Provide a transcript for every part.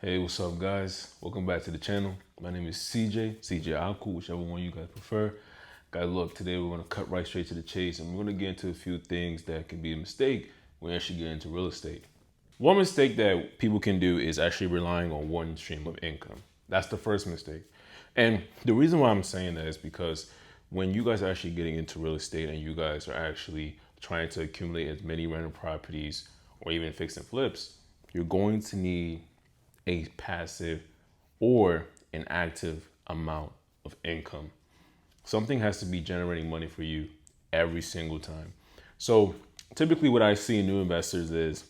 Hey, what's up, guys? Welcome back to the channel. My name is CJ Aku, whichever one you guys prefer. Guys, look, today we're going to cut right straight to the chase and we're going to get into a few things that can be a mistake when you actually get into real estate. One mistake that people can do is actually relying on one stream of income. That's the first mistake. And the reason why I'm saying that is because when you guys are actually getting into real estate and you guys are actually trying to accumulate as many rental properties or even fix and flips, you're going to need a passive or an active amount of income. Something has to be generating money for you every single time. So typically what I see in new investors is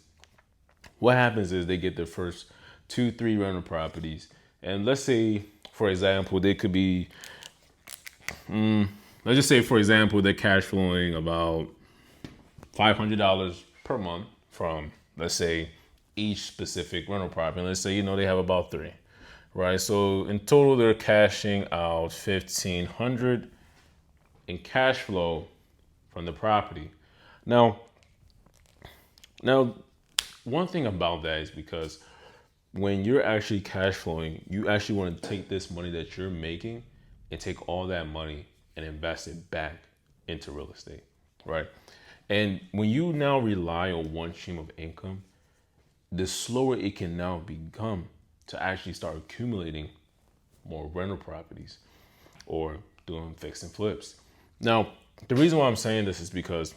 what happens is they get their first 2, 3 rental properties. And let's say, for example, they could be, let's just say, for example, they're cash flowing about $500 per month from, let's say, each specific rental property. Let's say, they have about 3, right? So in total, they're cashing out 1,500 in cash flow from the property. Now, one thing about that is because when you're actually cash flowing, you actually want to take this money that you're making and take all that money and invest it back into real estate, right? And when you now rely on one stream of income, the slower it can now become to actually start accumulating more rental properties or doing fix and flips. Now, the reason why I'm saying this is because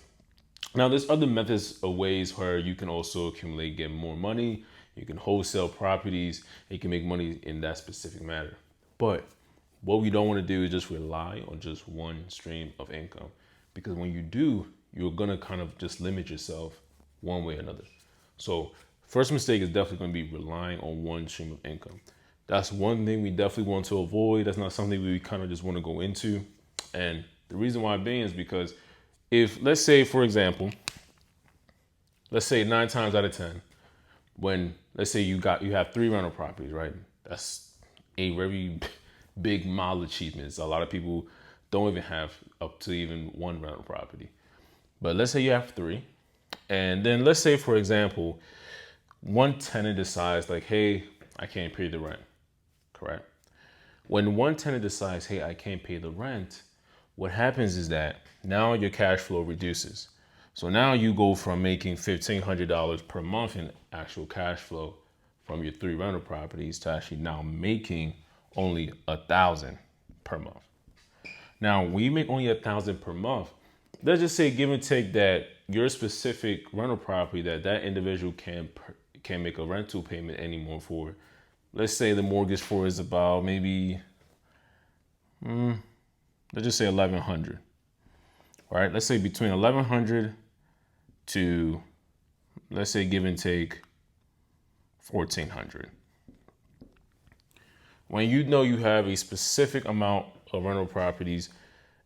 now there's other methods or ways where you can also accumulate, get more money. You can wholesale properties. You can make money in that specific matter. But what we don't want to do is just rely on just one stream of income, because when you do, you're going to kind of just limit yourself one way or another. So first mistake is definitely going to be relying on one stream of income. That's one thing we definitely want to avoid. That's not something we kind of just want to go into. And the reason why being is because if, let's say, for example, let's say 9 times out of 10, when, let's say you have 3 rental properties, right? That's a very big mile achievement. A lot of people don't even have up to even 1 rental property. But let's say you have 3. And then let's say, for example, one tenant decides like, hey, I can't pay the rent, correct? When one tenant decides, hey, I can't pay the rent, what happens is that now your cash flow reduces. So now you go from making $1,500 per month in actual cash flow from your 3 rental properties to actually now making only 1,000 per month. Now, when you make only 1,000 per month, let's just say, give and take, that your specific rental property that individual can't make a rental payment anymore for. Let's say the mortgage for is about maybe, let's just say 1,100. Right? Let's say between 1,100 to, let's say, give and take, 1,400. When you know you have a specific amount of rental properties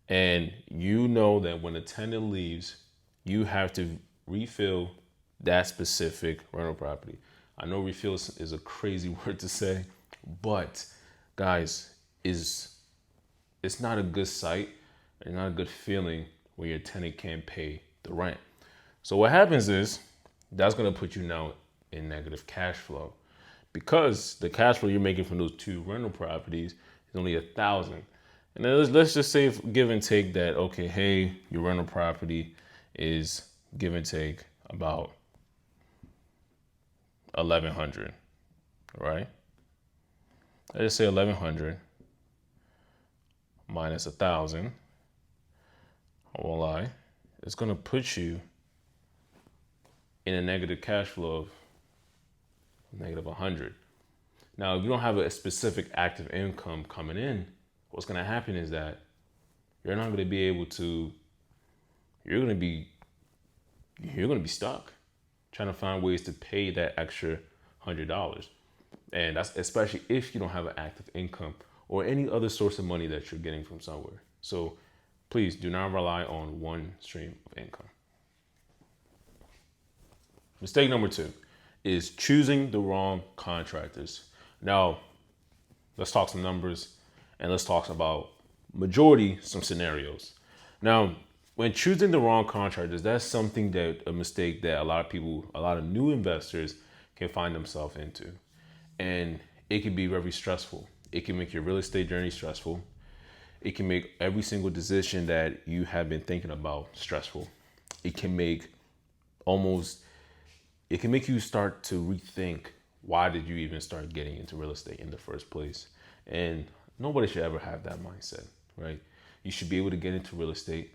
and you know that when a tenant leaves, you have to refill that specific rental property. I know refill is a crazy word to say, but guys, it's not a good sight and not a good feeling when your tenant can't pay the rent. So what happens is that's going to put you now in negative cash flow, because the cash flow you're making from those 2 rental properties is only 1,000. And then let's just say, give and take, that, okay, hey, your rental property is, give and take, about 1,100, right? Let's just say 1,100 minus 1,000. I won't lie, it's gonna put you in a negative cash flow of negative 100. Now, if you don't have a specific active income coming in, what's gonna happen is that you're not gonna be able to. You're gonna be stuck trying to find ways to pay that extra $100, and that's especially if you don't have an active income or any other source of money that you're getting from somewhere. So please do not rely on one stream of income. Mistake number 2 is choosing the wrong contractors. Now, let's talk some numbers and let's talk about some scenarios. Now, when choosing the wrong contractors, that's something that a mistake that a lot of new investors can find themselves into. And it can be very stressful. It can make your real estate journey stressful. It can make every single decision that you have been thinking about stressful. It can make almost, it can make you start to rethink, why did you even start getting into real estate in the first place? And nobody should ever have that mindset, right? You should be able to get into real estate.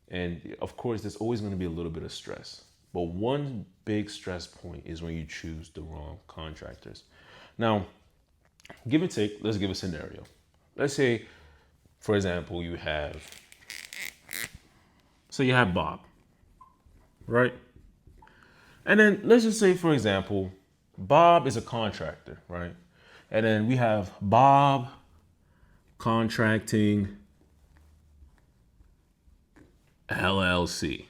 And of course, there's always going to be a little bit of stress. But one big stress point is when you choose the wrong contractors. Now, give and take, let's give a scenario. Let's say, for example, you have Bob, right? And then let's just say, for example, Bob is a contractor, right? And then we have Bob Contracting LLC,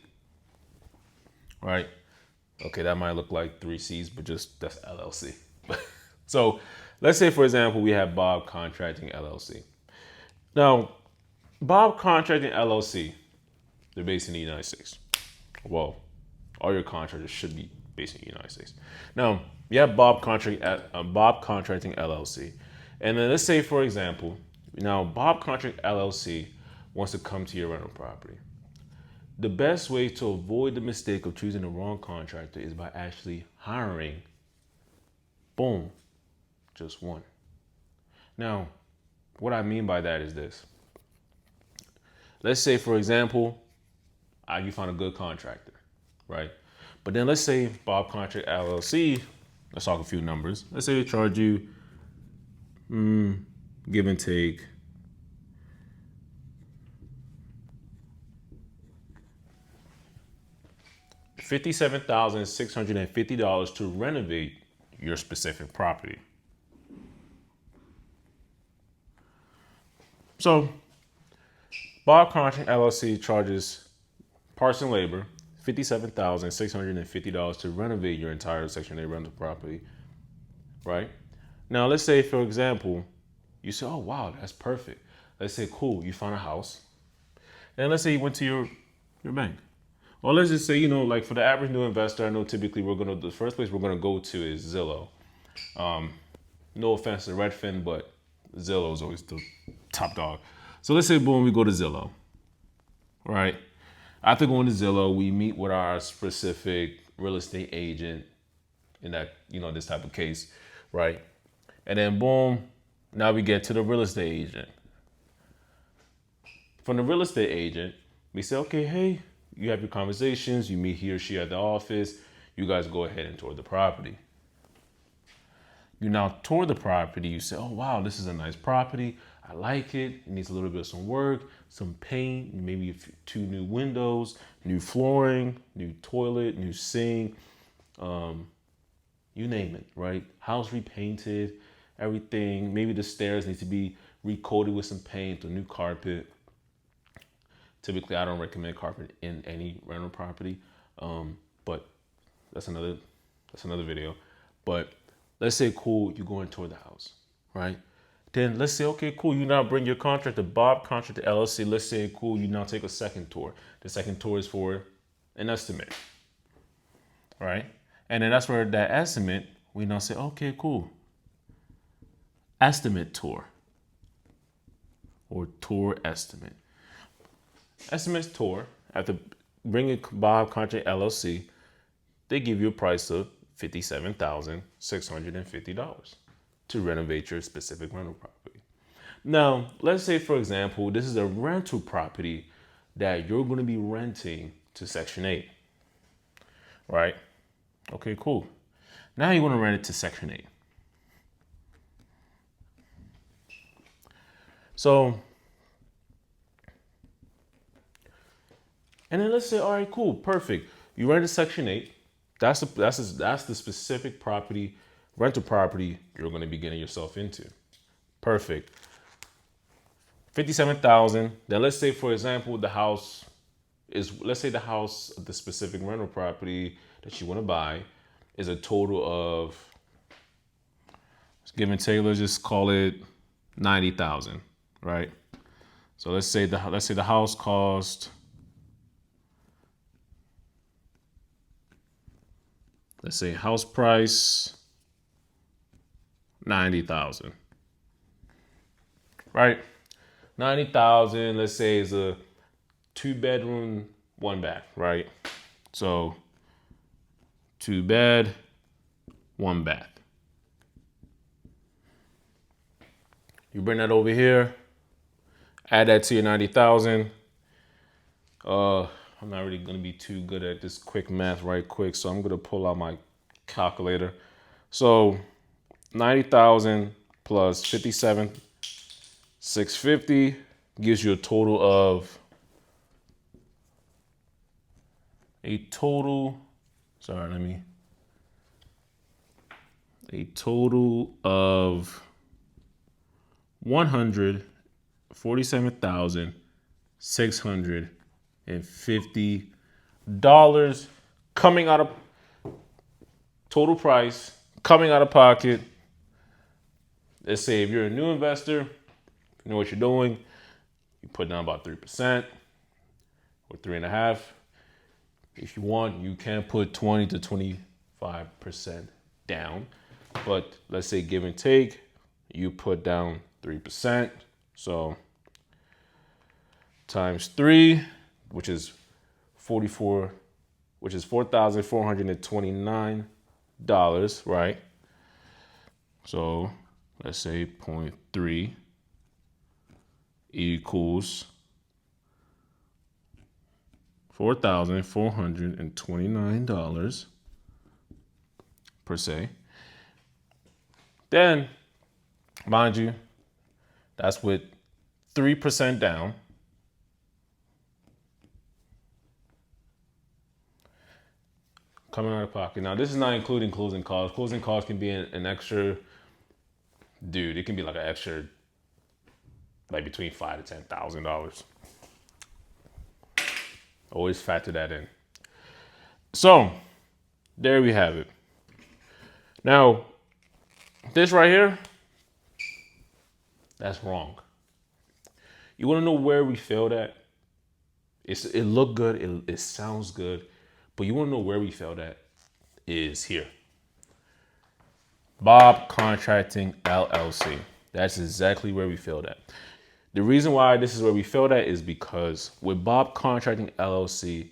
right? Okay, that might look like 3 C's, but just that's LLC. So let's say, for example, we have Bob Contracting LLC. Now, Bob Contracting LLC, they're based in the United States. Well, all your contractors should be based in the United States. Now, you have Bob Contracting LLC. And then let's say, for example, now Bob Contracting LLC wants to come to your rental property. The best way to avoid the mistake of choosing the wrong contractor is by actually hiring, boom, just one. Now, what I mean by that is this. Let's say, for example, you found a good contractor, right? But then let's say Bob Contract LLC, let's talk a few numbers. Let's say they charge you, give and take, $57,650 to renovate your specific property. So Bob Contract LLC charges parts and labor $57,650 to renovate your entire Section 8 rental property, right? Now, let's say, for example, you say, oh, wow, that's perfect. Let's say, cool, you found a house. And let's say you went to your bank. Or let's just say, like for the average new investor, I know typically the first place we're going to go to is Zillow. No offense to Redfin, but Zillow is always the top dog. So let's say, boom, we go to Zillow, right? After going to Zillow, we meet with our specific real estate agent in that, this type of case, right? And then boom, now we get to the real estate agent. From the real estate agent, we say, okay, hey, you have your conversations, you meet he or she at the office, you guys go ahead and tour the property. You now tour the property, you say, oh, wow, this is a nice property. I like it. It needs a little bit of some work, some paint, maybe 2 new windows, new flooring, new toilet, new sink, you name it, right? House repainted, everything. Maybe the stairs need to be recoated with some paint or new carpet. Typically, I don't recommend carpet in any rental property, but that's another video. But let's say, cool, you go and tour the house, right? Then let's say, okay, cool, you now bring your contractor, Bob Contractor LLC. Let's say, cool, you now take a second tour. The second tour is for an estimate, right? And then that's where that estimate, we now say, okay, cool, estimate tour or tour estimate. Estimates tour, after bringing Bob Contract LLC, they give you a price of $57,650 to renovate your specific rental property. Now, let's say, for example, this is a rental property that you're going to be renting to Section 8, right? Okay, cool. Now you want to rent it to Section 8. So, and then let's say, all right, cool, perfect. You rent a Section 8. That's the specific rental property you're going to be getting yourself into. Perfect. $57,000. Then let's say, for example, the specific rental property that you want to buy is a total of, give and take, let's just call it $90,000, right? So let's say the house cost, let's say house price $90,000. Right? 90,000, let's say, is a 2-bedroom, 1 bath, right? So 2 bed, 1 bath. You bring that over here, add that to your 90,000. I'm not really gonna be too good at this quick math right quick, so I'm gonna pull out my calculator. So 90,000 plus 57,650 gives you a total of a total of $147,650 coming out of total price, coming out of pocket. Let's say if you're a new investor, you know what you're doing, you put down about 3% or 3.5%. If you want, you can put 20 to 25% down. But let's say give and take, you put down 3%. So times 3, which is $4,429, right? So let's say 0.3 equals $4,429 per se. Then, mind you, that's with 3% down. Coming out of pocket. Now, this is not including closing costs. Closing costs can be an extra, dude, it can be like an extra, like between $5,000 to $10,000. Always factor that in. So, there we have it. Now, this right here, that's wrong. You want to know where we failed at? It looked good, it sounds good, but you want to know where we failed at is here. Bob Contracting LLC. That's exactly where we failed at. The reason why this is where we failed at is because with Bob Contracting LLC,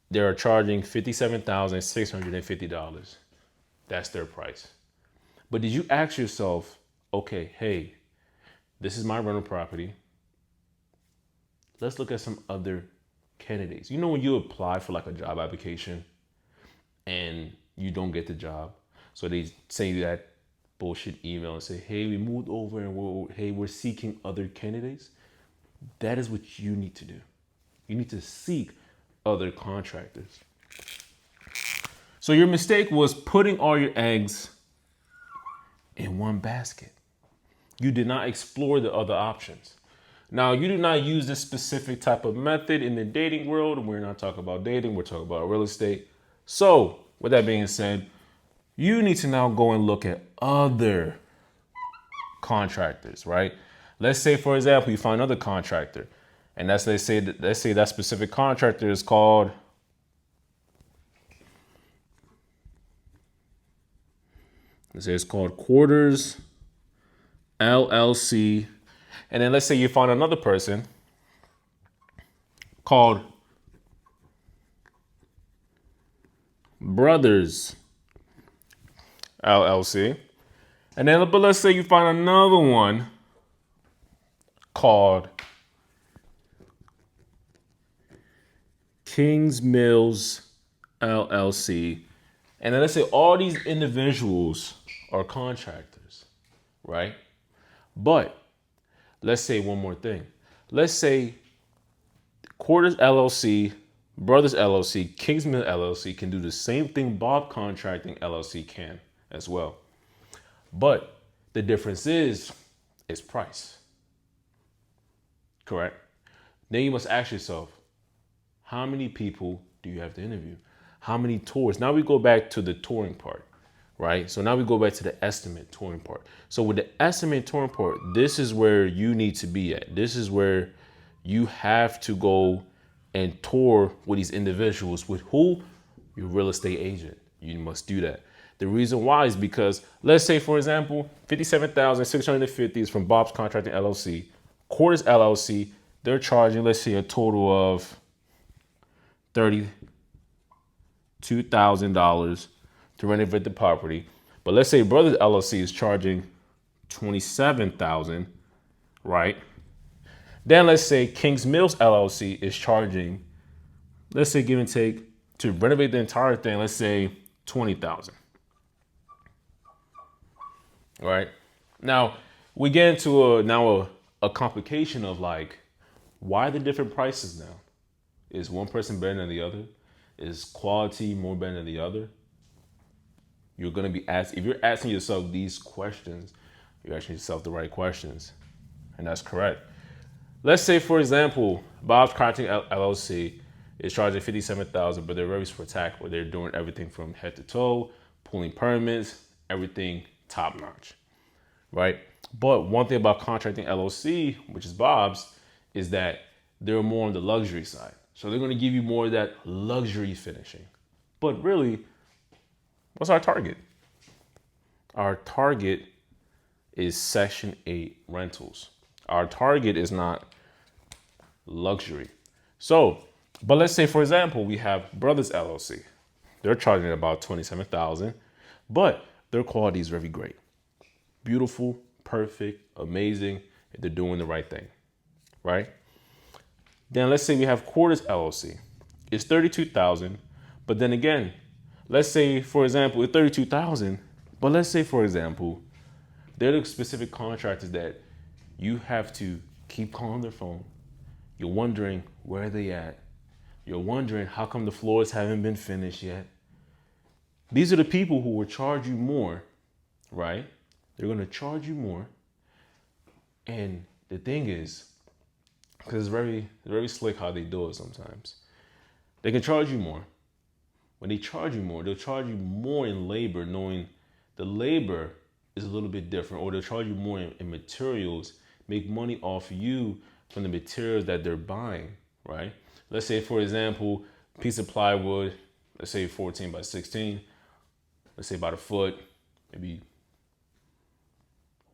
they're charging $57,650. That's their price. But did you ask yourself, okay, hey, this is my rental property. Let's look at some other candidates. You know when you apply for like a job application and you don't get the job, so they send you that bullshit email and say, hey, we moved over and we're seeking other candidates. That is what you need to do. You need to seek other contractors. So your mistake was putting all your eggs in one basket. You did not explore the other options. Now, you do not use this specific type of method in the dating world. We're not talking about dating. We're talking about real estate. So with that being said, you need to now go and look at other contractors, right? Let's say, for example, you find another contractor, and let's say that specific contractor is called Quarters LLC. And then let's say you find another person called Brothers LLC. And then, but let's say you find another one called Kings Mills LLC. And then let's say all these individuals are contractors, right? But let's say one more thing. Let's say Quarters LLC, Brothers LLC, Kings Mill LLC can do the same thing Bob Contracting LLC can as well. But the difference is price. Correct? Then you must ask yourself, how many people do you have to interview? How many tours? Now we go back to the touring part, right? So now we go back to the estimate touring part. So with the estimate touring part, this is where you need to be at. This is where you have to go and tour with these individuals. With who? Your real estate agent. You must do that. The reason why is because, let's say, for example, 57,650 is from Bob's Contracting LLC. Quarters LLC, they're charging, let's say, a total of $32,000 to renovate the property. But let's say Brothers LLC is charging $27,000, right? Then let's say Kings Mills LLC is charging, let's say, give and take, to renovate the entire thing, let's say $20,000. Right? Now we get into a complication of like, why the different prices now? Is one person better than the other? Is quality more better than the other? You're gonna be asked, if you're asking yourself these questions, you're asking yourself the right questions. And that's correct. Let's say, for example, Bob's Contracting LLC is charging $57,000, but they're very spectacular. They're doing everything from head to toe, pulling permits, everything top notch, right? But one thing about Contracting LLC, which is Bob's, is that they're more on the luxury side. So they're going to give you more of that luxury finishing. But really, what's our target? Our target is Section 8 rentals. Our target is not luxury. So, but let's say, for example, we have Brothers LLC. They're charging about $27,000, but their quality is very great. Beautiful, perfect, amazing. They're doing the right thing, right? Then let's say we have Quarters LLC. It's $32,000, but then again, let's say, for example, it's $32,000, but let's say, for example, they're the specific contractors that you have to keep calling their phone. You're wondering where are they at. You're wondering how come the floors haven't been finished yet. These are the people who will charge you more, right? They're going to charge you more. And the thing is, because it's very slick how they do it sometimes. They can charge you more. When they charge you more, they'll charge you more in labor, knowing the labor is a little bit different, or they'll charge you more in materials, make money off you from the materials that they're buying, right? Let's say, for example, piece of plywood, let's say 14 by 16, let's say about a foot, maybe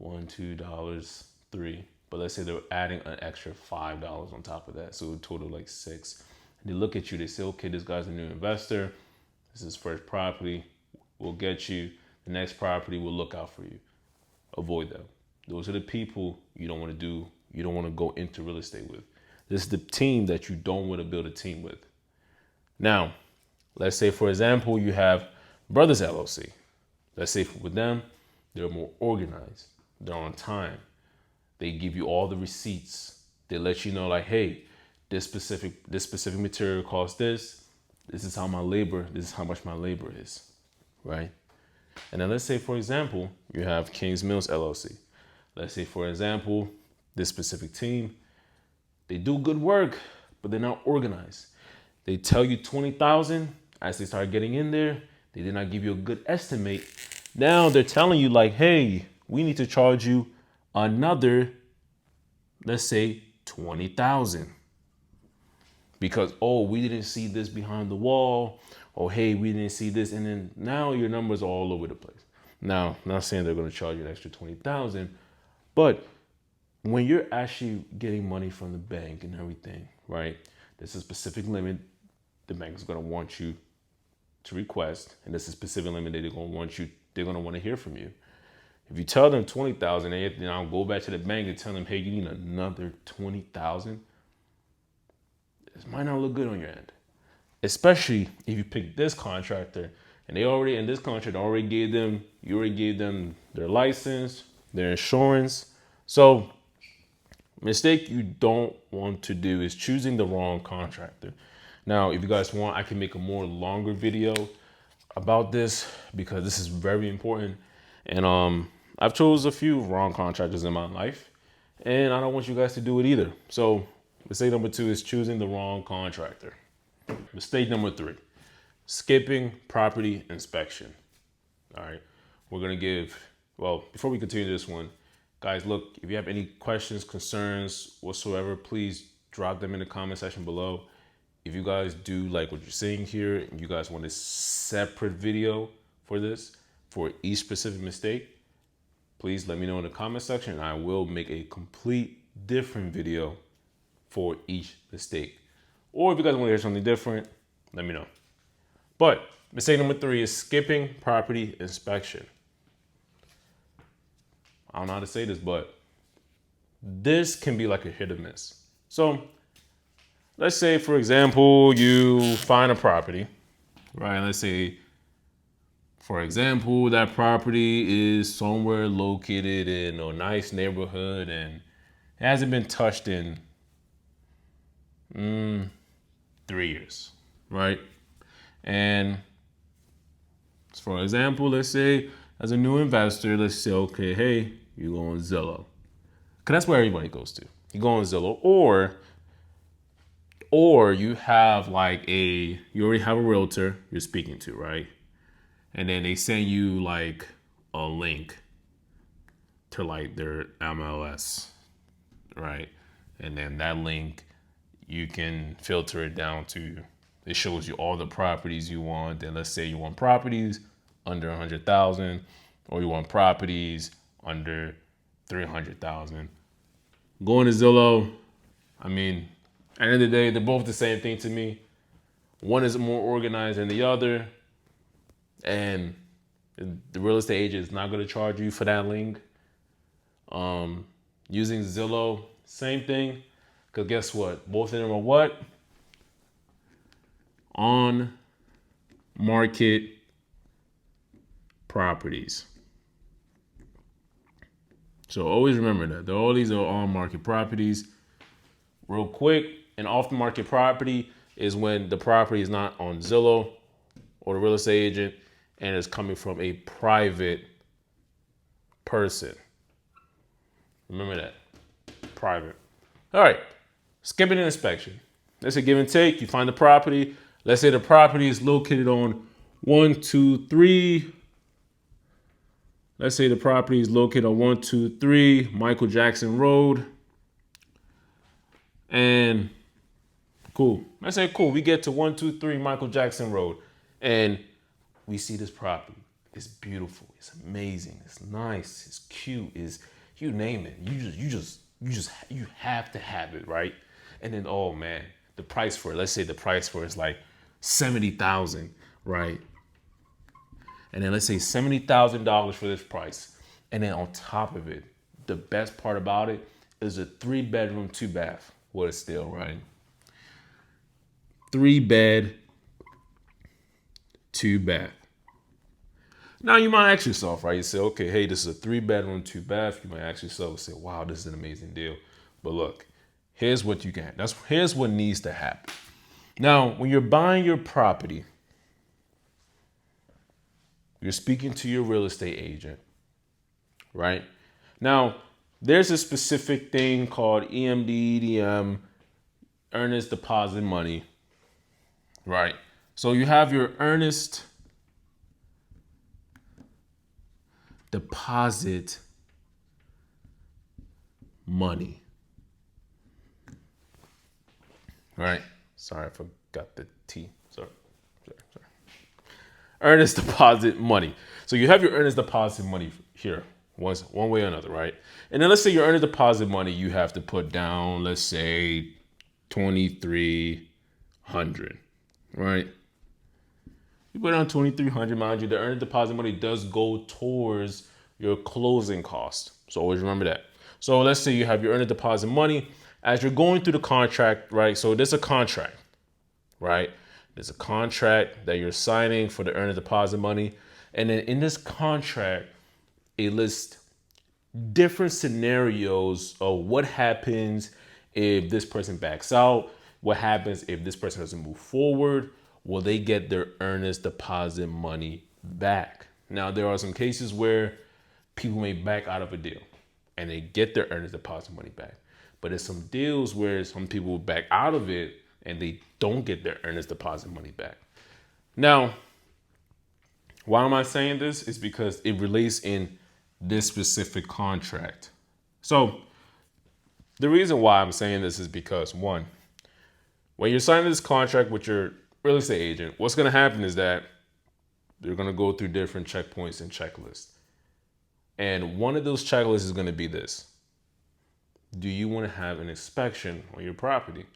$1, $2, $3. But let's say they're adding an extra $5 on top of that. So a total like $6. They look at you, they say, okay, this guy's a new investor. This is first property. We'll get you. The next property, we'll look out for you. Avoid them. Those are the people you don't want to do. You don't want to go into real estate with. This is the team that you don't want to build a team with. Now, let's say, for example, you have Brothers LLC. Let's say with them, they're more organized. They're on time. They give you all the receipts. They let you know, like, hey, this specific material costs this. This is how much my labor is, right? And then let's say, for example, you have Kings Mills LLC. Let's say, for example, this specific team, they do good work, but they're not organized. They tell you $20,000. As they start getting in there, they did not give you a good estimate. Now they're telling you, like, hey, we need to charge you another, let's say, $20,000. Because, oh, we didn't see this behind the wall. Oh, hey, we didn't see this. And then now your numbers are all over the place. Now, I'm not saying they're going to charge you an extra $20,000, but when you're actually getting money from the bank and everything, right? There's a specific limit the bank is going to want you to request, and there's a specific limit that they're going to want to hear from you. If you tell them $20,000, and you now go back to the bank and tell them, hey, you need another $20,000, this might not look good on your end. Especially if you pick this contractor and you already gave them their license, their insurance. So mistake you don't want to do is choosing the wrong contractor. Now, if you guys want, I can make a more longer video about this because this is very important. And I've chose a few wrong contractors in my life, and I don't want you guys to do it either. So mistake number 2 is choosing the wrong contractor. Mistake number 3, skipping property inspection. All right, we're gonna before we continue this one, guys, look, if you have any questions, concerns, whatsoever, please drop them in the comment section below. If you guys do like what you're seeing here and you guys want a separate video for this, for each specific mistake, please let me know in the comment section, and I will make a complete different video for each mistake. Or if you guys want to hear something different, let me know. But mistake number 3 is skipping property inspection. I don't know how to say this, but this can be like a hit or miss. So let's say, for example, you find a property, right? Let's say, for example, that property is somewhere located in a nice neighborhood and it hasn't been touched in 3 years, right? And for example, let's say as a new investor, let's say, okay, hey, you go on Zillow. Because that's where everybody goes to. You go on Zillow, or you have you already have a realtor you're speaking to, right? And then they send you like a link to like their MLS, right? And then that link, you can filter it down to, it shows you all the properties you want. And let's say you want properties under 100,000, or you want properties under 300,000. Going to Zillow, I mean, at the end of the day, they're both the same thing to me. One is more organized than the other. And the real estate agent is not going to charge you for that link. Using Zillow, same thing. Because guess what? Both of them are what? On market properties. So always remember that. All these are on market properties. Real quick, an off the market property is when the property is not on Zillow or the real estate agent and is coming from a private person. Remember that. Private. All right. Skipping an inspection. Let's say give and take. You find the property. Let's say the property is located on 123. Let's say the property is located on 123 Michael Jackson Road. And cool. Let's say cool. We get to 123 Michael Jackson Road, and we see this property. It's beautiful. It's amazing. It's nice. It's cute. It's, you name it. You have to have it, right? And then, oh man, the price for it. Let's say the price for it is like $70,000, right? And then let's say $70,000 for this price. And then on top of it, the best part about it is a 3-bedroom, 2-bath. What a steal, right? 3-bed, 2-bath. Now you might ask yourself, right? You say, okay, hey, this is a 3-bedroom, 2-bath. You might ask yourself and say, wow, this is an amazing deal. But look, here's what you can. Here's what needs to happen. Now, when you're buying your property, you're speaking to your real estate agent, right? Now, there's a specific thing called EMD, earnest deposit money, right? So you have your earnest deposit money, right? Sorry, I forgot the T. Sorry. Earnest deposit money. So you have your earnest deposit money here, one way or another, right? And then let's say your earnest deposit money, you have to put down, let's say $2,300, right? You put down $2,300, mind you, the earnest deposit money does go towards your closing cost. So always remember that. So let's say you have your earnest deposit money as you're going through the contract, right? So there's a contract, right? There's a contract that you're signing for the earnest deposit money. And then in this contract, it lists different scenarios of what happens if this person backs out, what happens if this person doesn't move forward, will they get their earnest deposit money back? Now, there are some cases where people may back out of a deal and they get their earnest deposit money back. But there's some deals where some people will back out of it and they don't get their earnest deposit money back. Now, why am I saying this? It's because it relates in this specific contract. So the reason why I'm saying this is because, one, when you're signing this contract with your real estate agent, what's going to happen is that They're going to go through different checkpoints and checklists. And one of those checklists is going to be this. Do you want to have an inspection on your property?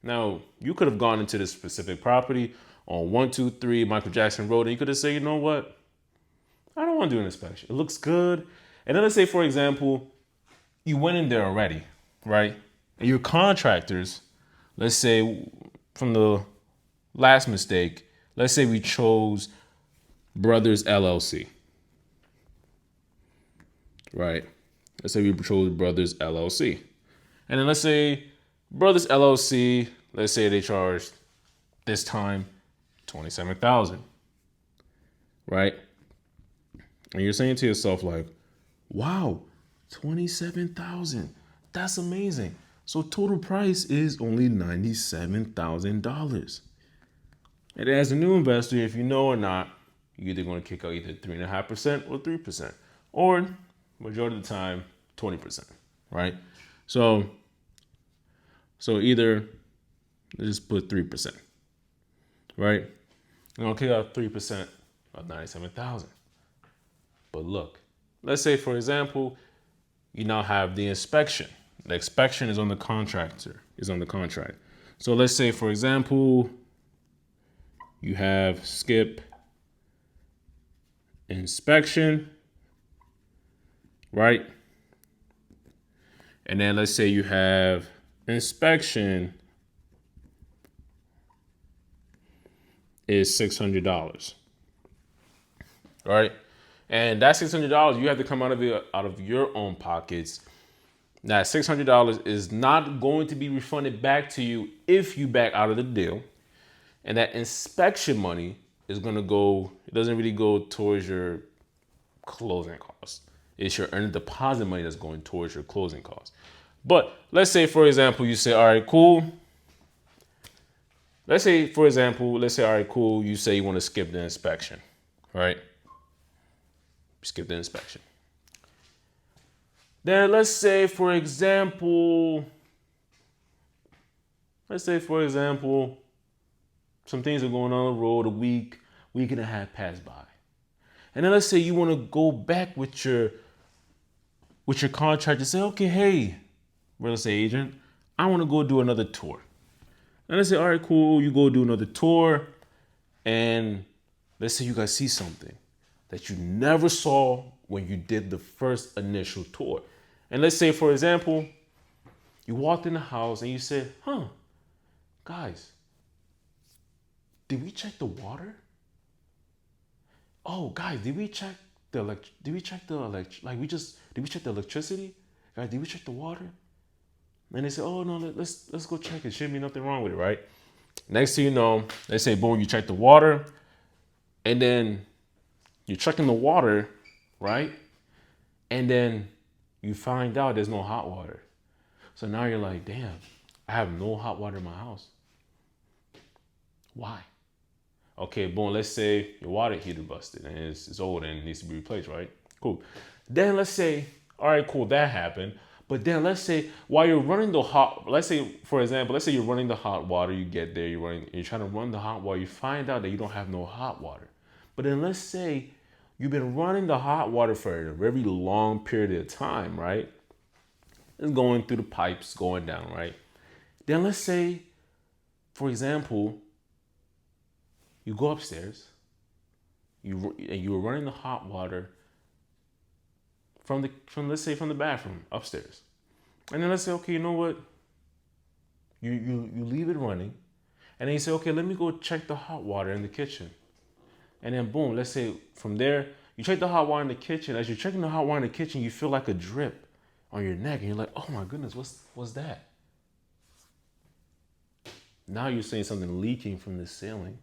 Now, you could have gone into this specific property on 123 Michael Jackson Road, and you could have said, you know what? I don't want to do an inspection. It looks good. And then let's say, for example, you went in there already, right? And your contractors, let's say from the last mistake, let's say we chose Brothers LLC, right? Let's say we chose Brothers LLC. And then let's say Brothers LLC, let's say they charged this time $27,000, right? And you're saying to yourself like, wow, $27,000. That's amazing. So total price is only $97,000. And as a new investor, if you know or not, you're either going to kick out either 3.5% or 3%, or majority of the time, 20%, right? So either let's just put 3%, right? You're going to kick out 3% of 97,000. But look, let's say, for example, you now have the inspection. The inspection is on the contractor, is on the contract. So let's say, for example, you have skip inspection, right? And then let's say you have inspection is $600, right? And that $600 you have to come out of your own pockets. That $600 is not going to be refunded back to you if you back out of the deal. And that inspection money is going to go, it doesn't really go towards your closing costs. It's your earned deposit money that's going towards your closing costs. But let's say, for example, you say, all right, cool. Let's say, all right, cool. You say you want to skip the inspection, right? Skip the inspection. Then let's say, for example, some things are going on the road, a week and a half pass by. And then let's say you want to go back with your contractor and say, okay, hey, real estate agent, I want to go do another tour. And let's say, all right, cool, you go do another tour, and let's say you guys see something that you never saw when you did the first initial tour. And let's say, for example, you walked in the house and you said, guys, did we check the water? Oh, guys, did we check the electricity? Guys, did we check the water? And they say, oh no, let's go check it. Shouldn't be nothing wrong with it, right? Next thing you know, they say, boom, you check the water, and then you're checking the water, right? And then you find out there's no hot water. So now you're like, damn, I have no hot water in my house. Why? Okay, boom, let's say your water heater busted and it's old and it needs to be replaced, right? Cool. Then let's say, all right, cool, that happened. But then let's say while you're running the let's say you're running the hot water, you get there, you're trying to run the hot water, you find out that you don't have no hot water. But then let's say you've been running the hot water for a very long period of time, right? It's going through the pipes, going down, right? Then let's say, for example, you go upstairs, you were running the hot water from the bathroom upstairs. And then let's say, okay, you know what? You leave it running, and then you say, okay, let me go check the hot water in the kitchen. And then boom, let's say from there, you check the hot water in the kitchen. As you're checking the hot water in the kitchen, you feel like a drip on your neck, and you're like, oh my goodness, what's that? Now you're saying something leaking from the ceiling.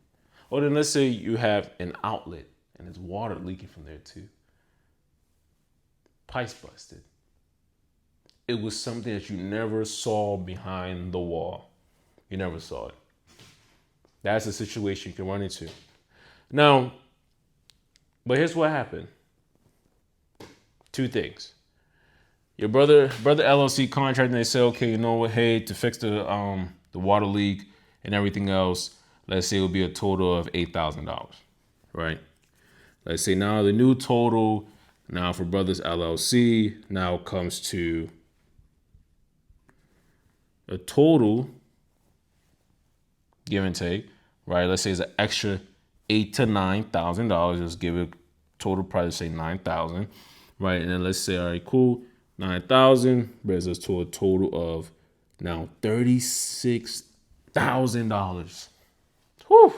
Or then let's say you have an outlet and there's water leaking from there too. Pipes busted. It was something that you never saw behind the wall. You never saw it. That's a situation you can run into. Now, but here's what happened. Two things. Your brother LLC contract, and they say, okay, you know what? Hey, to fix the water leak and everything else, let's say it would be a total of $8,000, right? Let's say now the new total now for Brothers LLC now comes to a total, give and take, right? Let's say it's an extra $8,000 to $9,000. Just give it total price, say 9,000, right? And then let's say, all right, cool, 9,000 brings us to a total of now $36,000. Whew.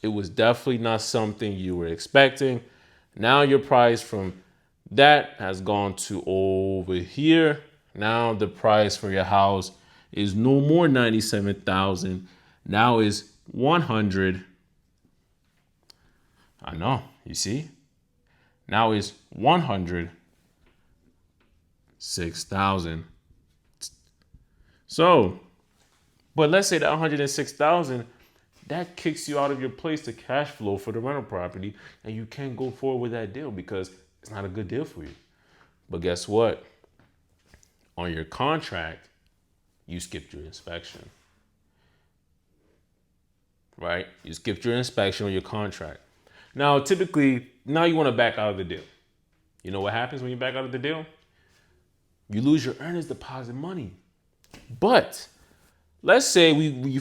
It was definitely not something you were expecting. Now your price from that has gone to over here. Now the price for your house is no more 97,000. Now is 100. I know, you see? Now is 106,000. So, but let's say that 106,000, that kicks you out of your place to cash flow for the rental property, and you can't go forward with that deal because it's not a good deal for you. But guess what? On your contract, you skipped your inspection, right? You skipped your inspection on your contract. Now, typically, now you want to back out of the deal. You know what happens when you back out of the deal? You lose your earnest deposit money. But let's say we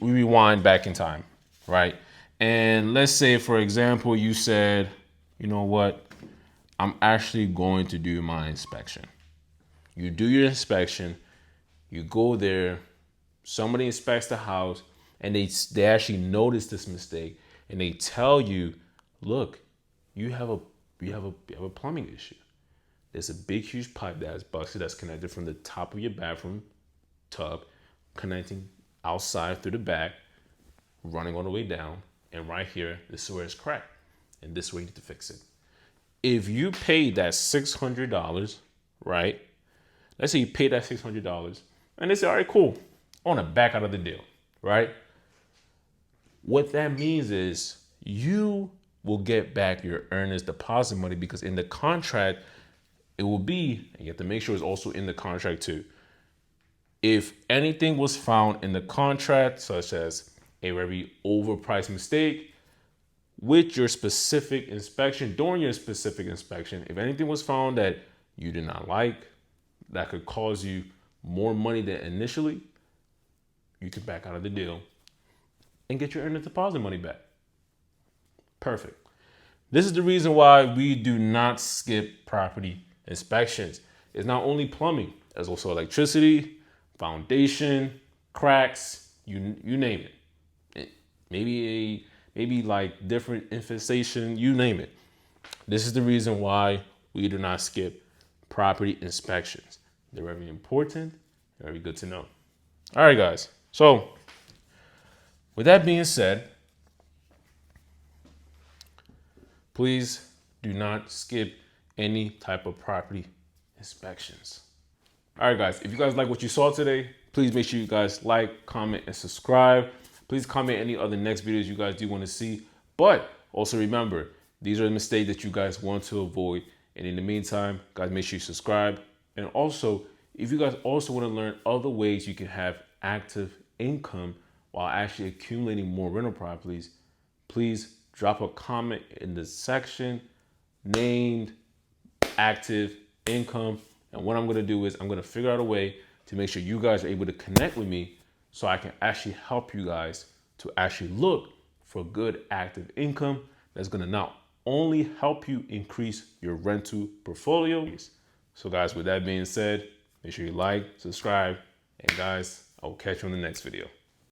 rewind back in time, right? And let's say, for example, you said, you know what? I'm actually going to do my inspection. You do your inspection, you go there, somebody inspects the house, and they actually notice this mistake, and they tell you, look, you have a plumbing issue. There's a big, huge pipe that's busted that's connected from the top of your bathroom tub, connecting outside through the back, running all the way down, and right here, this is where it's cracked, and this is where you need to fix it. If you paid that $600, right? Let's say you paid that $600, and they say, all right, cool, I want to back out of the deal, right? What that means is you will get back your earnest deposit money, because in the contract, it will be, and you have to make sure it's also in the contract too. If anything was found in the contract, such as a very overpriced mistake, with your specific inspection, during your specific inspection, if anything was found that you did not like, that could cause you more money than initially, you can back out of the deal and get your earnest deposit money back. Perfect. This is the reason why we do not skip property inspections. It's not only plumbing, there's also electricity, foundation, cracks, you name it. Maybe like different infestation, you name it. This is the reason why we do not skip property inspections. They're very important, very good to know. All right, guys. So with that being said, please do not skip any type of property inspections. All right, guys, if you guys like what you saw today, please make sure you guys like, comment, and subscribe. Please comment any other next videos you guys do want to see. But also remember, these are the mistakes that you guys want to avoid. And in the meantime, guys, make sure you subscribe. And also, if you guys also want to learn other ways you can have active income while actually accumulating more rental properties, please drop a comment in the section named active income. And what I'm going to do is I'm going to figure out a way to make sure you guys are able to connect with me so I can actually help you guys to actually look for good active income that's going to not only help you increase your rental portfolio. So guys, with that being said, make sure you like, subscribe, and guys, I will catch you on the next video.